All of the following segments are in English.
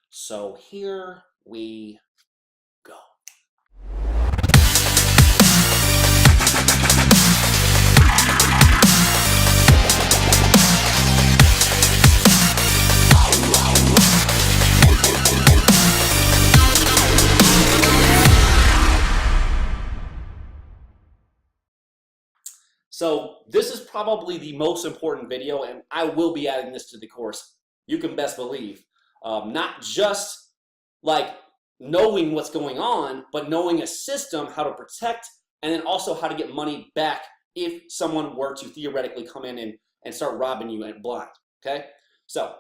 So here we go. So this is probably the most important video, and I will be adding this to the course. You can best believe. Not just like knowing what's going on, but knowing a system, how to protect, and then also how to get money back if someone were to theoretically come in and start robbing you at blind, okay? So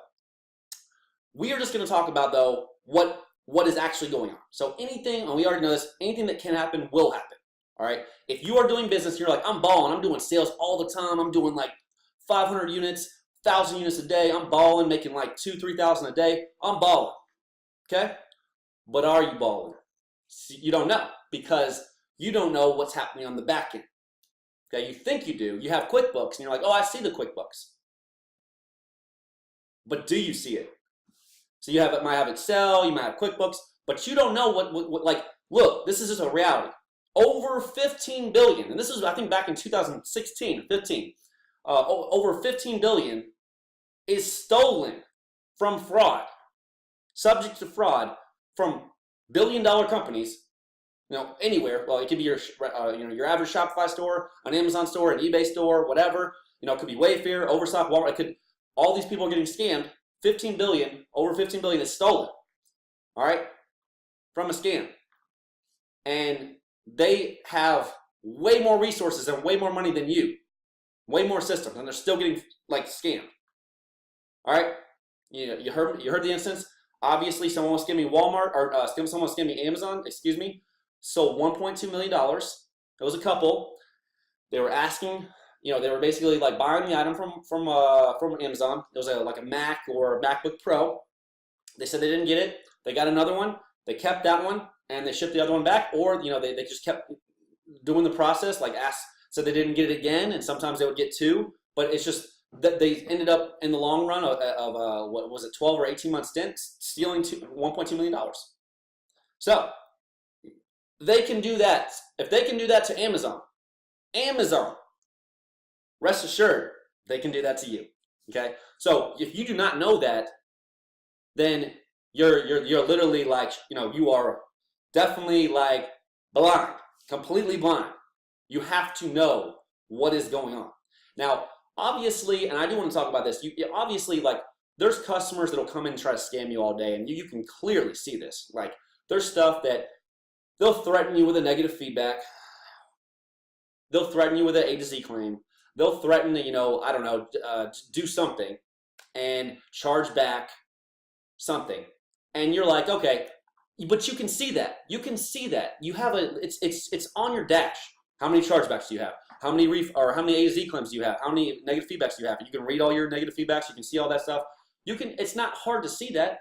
we are just gonna talk about though, what is actually going on. So anything, and we already know this, anything that can happen will happen, all right? If you are doing business, you're like, I'm balling, I'm doing sales all the time, I'm doing like 500 units, 1,000 units a day, I'm balling, making like 2,000, 3,000 a day, I'm balling, okay? But are you balling? You don't know, because you don't know what's happening on the back end. Okay, you think you do. You have QuickBooks, and you're like, oh, I see the QuickBooks. But do you see it? So you might have Excel, you might have QuickBooks, but you don't know what like, look, this is just a reality. Over 15 billion, and this is, I think, back in 2016, 15, over 15 billion is stolen from fraud, subject to fraud, from billion-dollar companies, anywhere. Well, it could be your, your average Shopify store, an Amazon store, an eBay store, whatever. It could be Wayfair, Overstock, Walmart. All these people are getting scammed. 15 billion, over 15 billion is stolen. All right, from a scam, and they have way more resources and way more money than you, way more systems, and they're still getting like scammed. All right, you heard the instance. Obviously, someone was scamming Walmart, or someone was scamming Amazon, excuse me, sold $1.2 million. It was a couple. They were asking, they were basically like buying the item from Amazon. It was like a Mac or a MacBook Pro. They said they didn't get it. They got another one. They kept that one, and they shipped the other one back, or they just kept doing the process, like said they didn't get it again, and sometimes they would get two, but it's just that they ended up in the long run of what was it, 12 or 18 month stint, stealing $1.2 million. So they can do that. If they can do that to Amazon, rest assured, they can do that to you. Okay. So if you do not know that, then you're literally like, you are definitely like blind, completely blind. You have to know what is going on. Now, obviously, and I do want to talk about this, obviously, like, there's customers that'll come in and try to scam you all day, and you can clearly see this. Like, there's stuff that they'll threaten you with a negative feedback. They'll threaten you with an A to Z claim. They'll threaten to, I don't know, do something and charge back something. And you're like, okay, but you can see that. You can see that. You have it's on your dash. How many chargebacks do you have? How many how many A to Z claims do you have? How many negative feedbacks do you have? You can read all your negative feedbacks. You can see all that stuff. It's not hard to see that.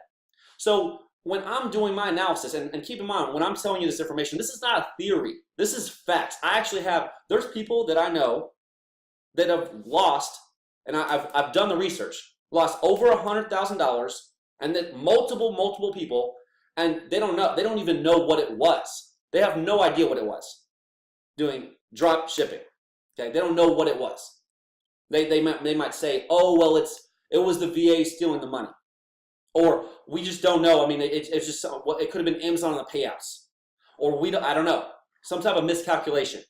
So when I'm doing my analysis, and keep in mind, when I'm telling you this information, this is not a theory. This is facts. There's people that I know that have lost, and I've done the research, lost over $100,000, and that multiple people, and they don't even know what it was. They have no idea what it was. Doing drop shipping. Okay, they don't know what it was. They might say, oh, well, it was the VA stealing the money, or we just don't know. I mean, it's just it could have been Amazon on the payouts, or I don't know, some type of miscalculation.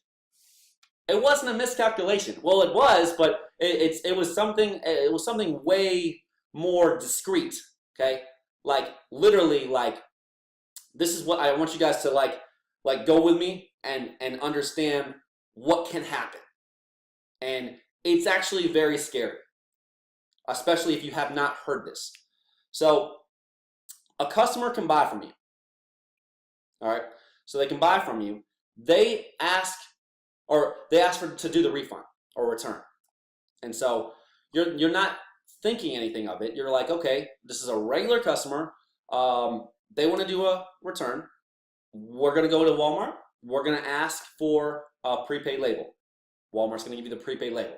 It wasn't a miscalculation. Well, it was, but it was something. It was something way more discreet. Okay, like literally, like this is what I want you guys to like go with me and understand what can happen. And it's actually very scary, especially if you have not heard this. So a customer can buy from you. All right. So they can buy from you. They ask to do the refund or return. And so you're not thinking anything of it. You're like, okay, this is a regular customer. They want to do a return. We're going to go to Walmart. We're going to ask for a prepaid label. Walmart's going to give you the prepaid label.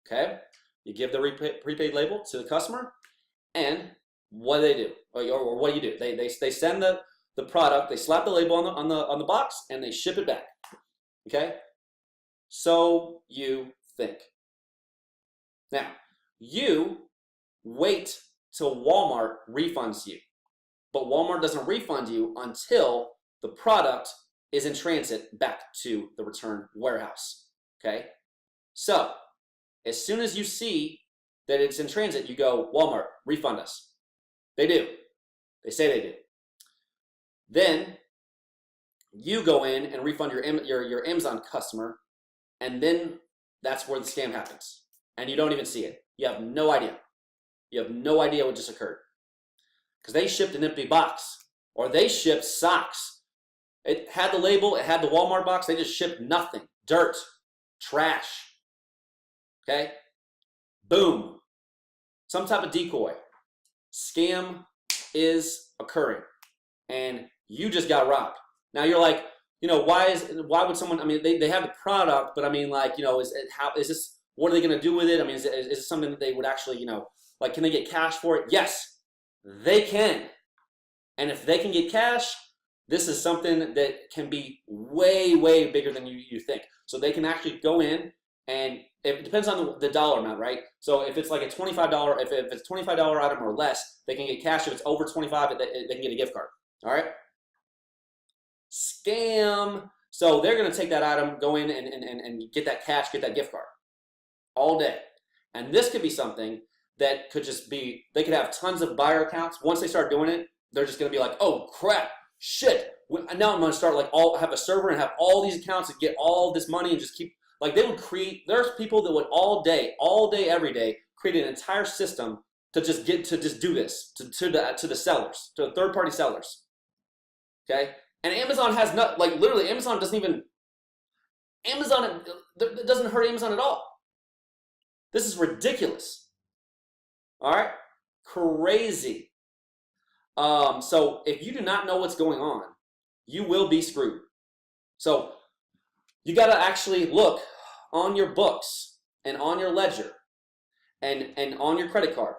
Okay? You give the prepaid label to the customer, and what do? Or what do? They send the product, they slap the label on the box, and they ship it back. Okay? So you think. Now, you wait till Walmart refunds you, but Walmart doesn't refund you until the product is in transit back to the return warehouse. Okay? So, as soon as you see that it's in transit, you go, Walmart, refund us. They do. They say they do. Then you go in and refund your Amazon customer, and then that's where the scam happens. And you don't even see it. You have no idea. You have no idea what just occurred. Because they shipped an empty box, or they shipped socks. It had the label, it had the Walmart box, they just shipped nothing. Dirt, trash. Okay? Boom. Some type of decoy. Scam is occurring. And you just got robbed. Now you're like, why would someone, I mean, they have the product, but I mean, like, what are they going to do with it? I mean, is this something that they would actually, like, can they get cash for it? Yes, they can. And if they can get cash, this is something that can be way, way bigger than you think. So they can actually go in, and it depends on the dollar amount, right? So if it's like a $25, if it's a $25 item or less, they can get cash. If it's over 25, they can get a gift card. All right? Scam. So they're going to take that item, go in and get that cash, get that gift card all day. And this could be something that could just be, they could have tons of buyer accounts. Once they start doing it, they're just going to be like, oh, crap, shit. Now I'm going to start have a server and have all these accounts and get all this money and just keep, like they would create, there's people that would all day, every day, create an entire system to just do this to the sellers, to the third-party sellers. Okay? And Amazon has not, like literally Amazon doesn't even, it doesn't hurt Amazon at all. This is ridiculous. All right? Crazy. So if you do not know what's going on, you will be screwed. So you got to actually look on your books and on your ledger and on your credit card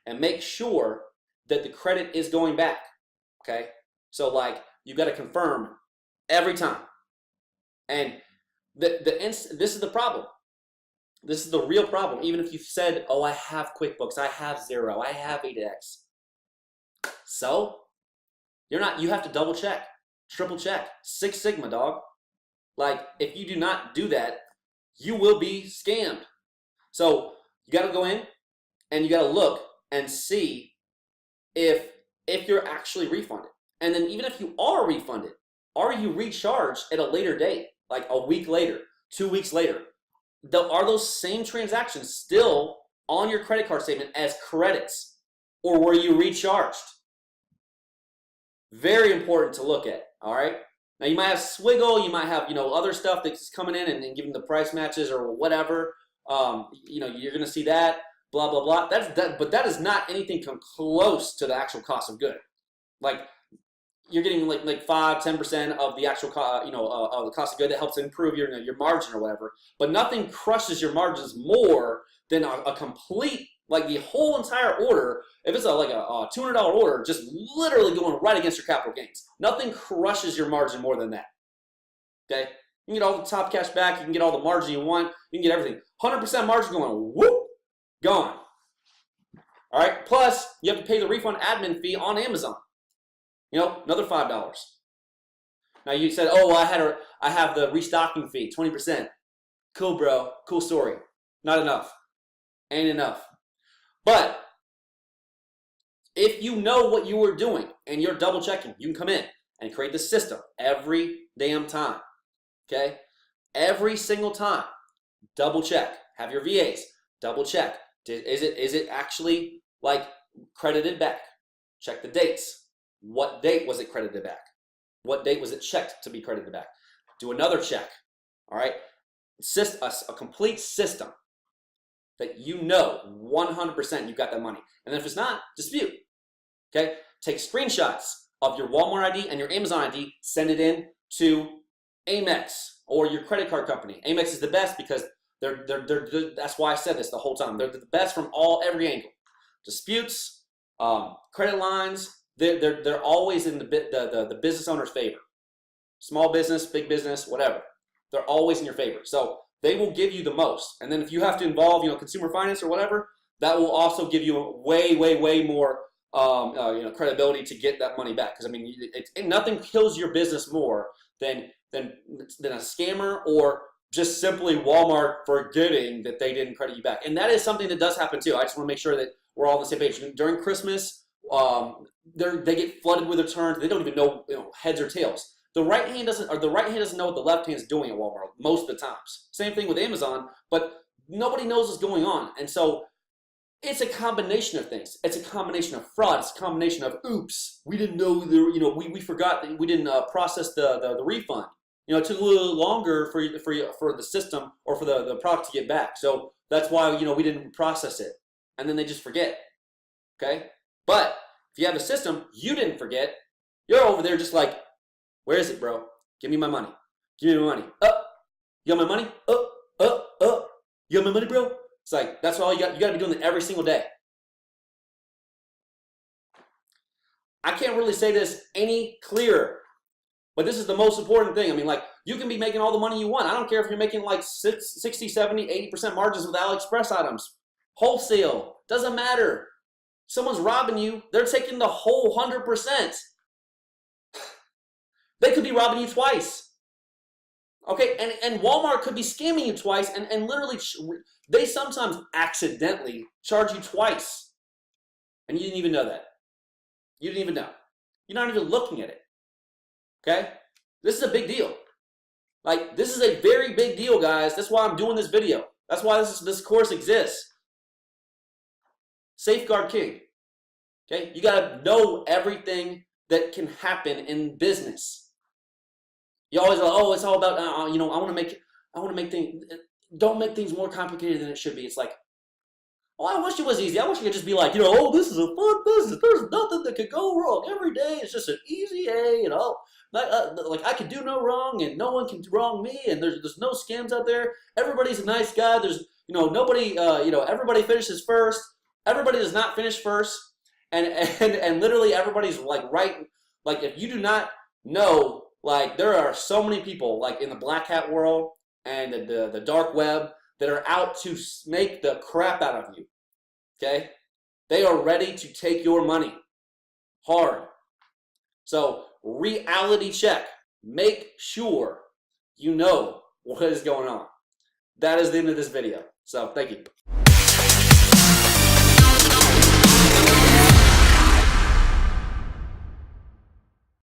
and make sure that the credit is going back. Okay? So like you got to confirm every time. And this is the problem. This is the real problem. Even if you said, oh, I have QuickBooks, I have Xero, I have 8X. So, you have to double check, triple check, Six Sigma, dog. Like, if you do not do that, you will be scammed. So, you got to go in and you got to look and see if you're actually refunded. And then even if you are refunded, are you recharged at a later date, like a week later, 2 weeks later? Are those same transactions still on your credit card statement as credits, or were you recharged? Very important to look at, all right? Now, you might have Swiggle, you might have, other stuff that's coming in and giving the price matches or whatever. You're going to see that, blah, blah, blah. But that is not anything come close to the actual cost of good. Like, you're getting like 5-10% of the actual of the cost of good that helps improve your margin or whatever. But nothing crushes your margins more than a complete, like the whole entire order. If it's like a $200 order, just literally going right against your capital gains. Nothing crushes your margin more than that. Okay, you can get all the top cash back. You can get all the margin you want. You can get everything. 100% margin going whoop, gone. All right. Plus, you have to pay the refund admin fee on Amazon. Another $5. Now you said, oh, well, I have the restocking fee, 20%. Cool, bro. Cool story. Not enough. Ain't enough. But if you know what you were doing and you're double checking, you can come in and create the system every damn time. Okay? Every single time. Double check. Have your VAs double check. Is it actually like credited back? Check the dates. What date was it credited back? What date was it checked to be credited back? Do another check. All right? A complete system that 100% you've got that money. And then if it's not, dispute. Okay? Take screenshots of your Walmart ID and your Amazon ID, send it in to Amex or your credit card company. Amex is the best because they're that's why I said this the whole time. They're the best from every angle. Disputes, Credit lines, they're always in the business owner's favor. Small business, big business, whatever. They're always in your favor. So they will give you the most. And then if you have to involve, consumer finance or whatever, that will also give you way, way, way more credibility to get that money back. Because I mean, nothing kills your business more than a scammer or just simply Walmart forgetting that they didn't credit you back. And that is something that does happen too. I just want to make sure that we're all on the same page. During Christmas, they get flooded with returns. They don't even know, heads or tails. The right hand doesn't know what the left hand is doing at Walmart most of the times. Same thing with Amazon, but nobody knows what's going on. And so it's a combination of things. It's a combination of fraud. It's a combination of, oops, we didn't know, we forgot that we didn't process the refund. It took a little longer for the system or for the product to get back. So that's why, we didn't process it. And then they just forget, okay? But if you have a system, you didn't forget. You're over there just like, where is it, bro? Give me my money. Give me my money. You got my money? You got my money, bro? It's like, that's all you got. You got to be doing it every single day. I can't really say this any clearer, but this is the most important thing. I mean, like, you can be making all the money you want. I don't care if you're making like 60, 70, 80% margins with AliExpress items. Wholesale. Doesn't matter. Someone's robbing you. They're taking the whole 100%. They could be robbing you twice. Okay, and Walmart could be scamming you twice, and literally, they sometimes accidentally charge you twice. And you didn't even know that. You didn't even know. You're not even looking at it. Okay? This is a big deal. Like, this is a very big deal, guys. That's why I'm doing this video. That's why this course exists. Safeguard King. Okay? You got to know everything that can happen in business. You always go, oh, it's all about, I want to make things, don't make things more complicated than it should be. It's like, oh, I wish it was easy. I wish you could just be like, oh, this is a fun business. There's nothing that could go wrong. Every day it's just an easy A, like I could do no wrong and no one can wrong me and there's no scams out there. Everybody's a nice guy. There's, nobody, everybody finishes first. Everybody does not finish first. And literally everybody's like right, like if you do not know, like there are so many people like in the black hat world and the dark web that are out to make the crap out of you, okay? They are ready to take your money hard. So reality check. Make sure you know what is going on. That is the end of this video. So thank you.